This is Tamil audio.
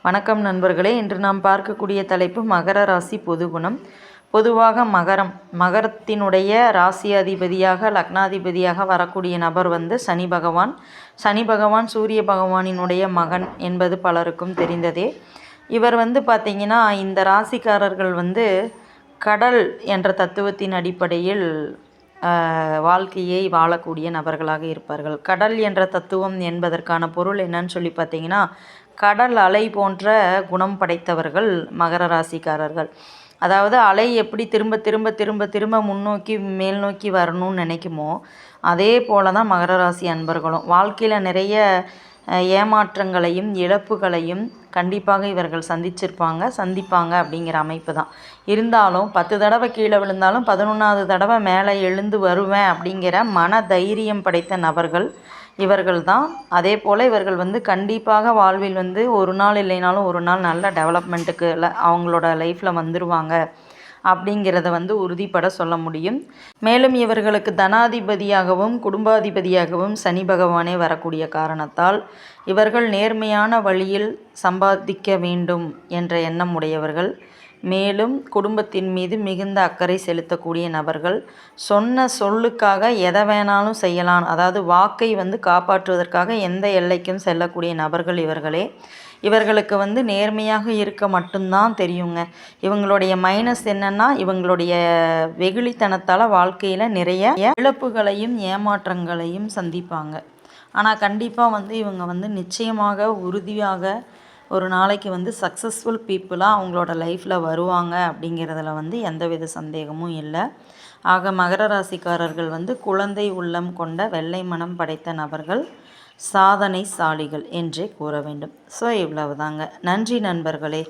வணக்கம் நண்பர்களே. இன்று நாம் பார்க்கக்கூடிய தலைப்பு மகர ராசி பொதுகுணம். பொதுவாக மகரத்தினுடைய ராசி அதிபதியாக லக்னாதிபதியாக வரக்கூடிய நபர் சனி பகவான். சனி பகவான் சூரிய பகவானினுடைய மகன் என்பது பலருக்கும் தெரிந்ததே. இவர் பார்த்திங்கன்னா இந்த ராசிக்காரர்கள் கடல் என்ற தத்துவத்தின் அடிப்படையில் வாழ்க்கையை வாழக்கூடிய நபர்களாக இருப்பார்கள். கடல் என்ற தத்துவம் என்பதற்கான பொருள் என்னன்னு சொல்லி பார்த்தீங்கன்னா, கடல் அலை போன்ற குணம் படைத்தவர்கள் மகர ராசிக்காரர்கள். அதாவது அலை எப்படி திரும்ப திரும்ப திரும்ப திரும்ப முன்னோக்கி மேல் நோக்கி வரணும்னு நினைக்குமோ, அதே போல தான் மகர ராசி அன்பர்களும். வாழ்க்கையில் நிறைய ஏமாற்றங்களையும் இழப்புகளையும் கண்டிப்பாக இவர்கள் சந்திப்பாங்க அப்படிங்கிற அமைப்பு தான். இருந்தாலும் 10 தடவை கீழே விழுந்தாலும் 11வது தடவை மேலே எழுந்து வருவேன் அப்படிங்கிற மன தைரியம் படைத்த நபர்கள் இவர்கள் தான். அதே போல் இவர்கள் கண்டிப்பாக வாழ்வில் ஒரு நாள் இல்லைனாலும் ஒரு நாள் நல்ல டெவலப்மெண்ட்டுக்கு அவங்களோட லைஃப்பில் வந்துடுவாங்க அப்படிங்கிறத உறுதிப்பட சொல்ல முடியும். மேலும் இவர்களுக்கு தனாதிபதியாகவும் குடும்பாதிபதியாகவும் சனி பகவானே வரக்கூடிய காரணத்தால் இவர்கள் நேர்மையான வழியில் சம்பாதிக்க வேண்டும் என்ற எண்ணம் உடையவர்கள். மேலும் குடும்பத்தின் மீது மிகுந்த அக்கறை செலுத்தக்கூடிய நபர்கள். சொன்ன சொல்லுக்காக எதை வேணாலும் செய்யலாம், அதாவது வாக்கை காப்பாற்றுவதற்காக எந்த எல்லைக்கும் செல்லக்கூடிய நபர்கள் இவர்களே. இவர்களுக்கு நேர்மையாக இருக்க மட்டும்தான் தெரியுங்க. இவங்களுடைய மைனஸ் என்னென்னா, இவங்களுடைய வெகுளித்தனத்தால் வாழ்க்கையில் நிறைய இழப்புகளையும் ஏமாற்றங்களையும் சந்திப்பாங்க. ஆனால் கண்டிப்பாக இவங்க நிச்சயமாக உறுதியாக ஒரு நாளைக்கு சக்ஸஸ்ஃபுல் பீப்புளாக அவங்களோட லைஃப்பில் வருவாங்க அப்படிங்கிறதுல எந்தவித சந்தேகமும் இல்லை. ஆக மகர ராசிக்காரர்கள் குழந்தை உள்ளம் கொண்ட வெள்ளை மனம் படைத்த நபர்கள், சாதனைசாலிகள் என்றே கூற வேண்டும். ஸோ இவ்வளவுதாங்க. நன்றி நண்பர்களே.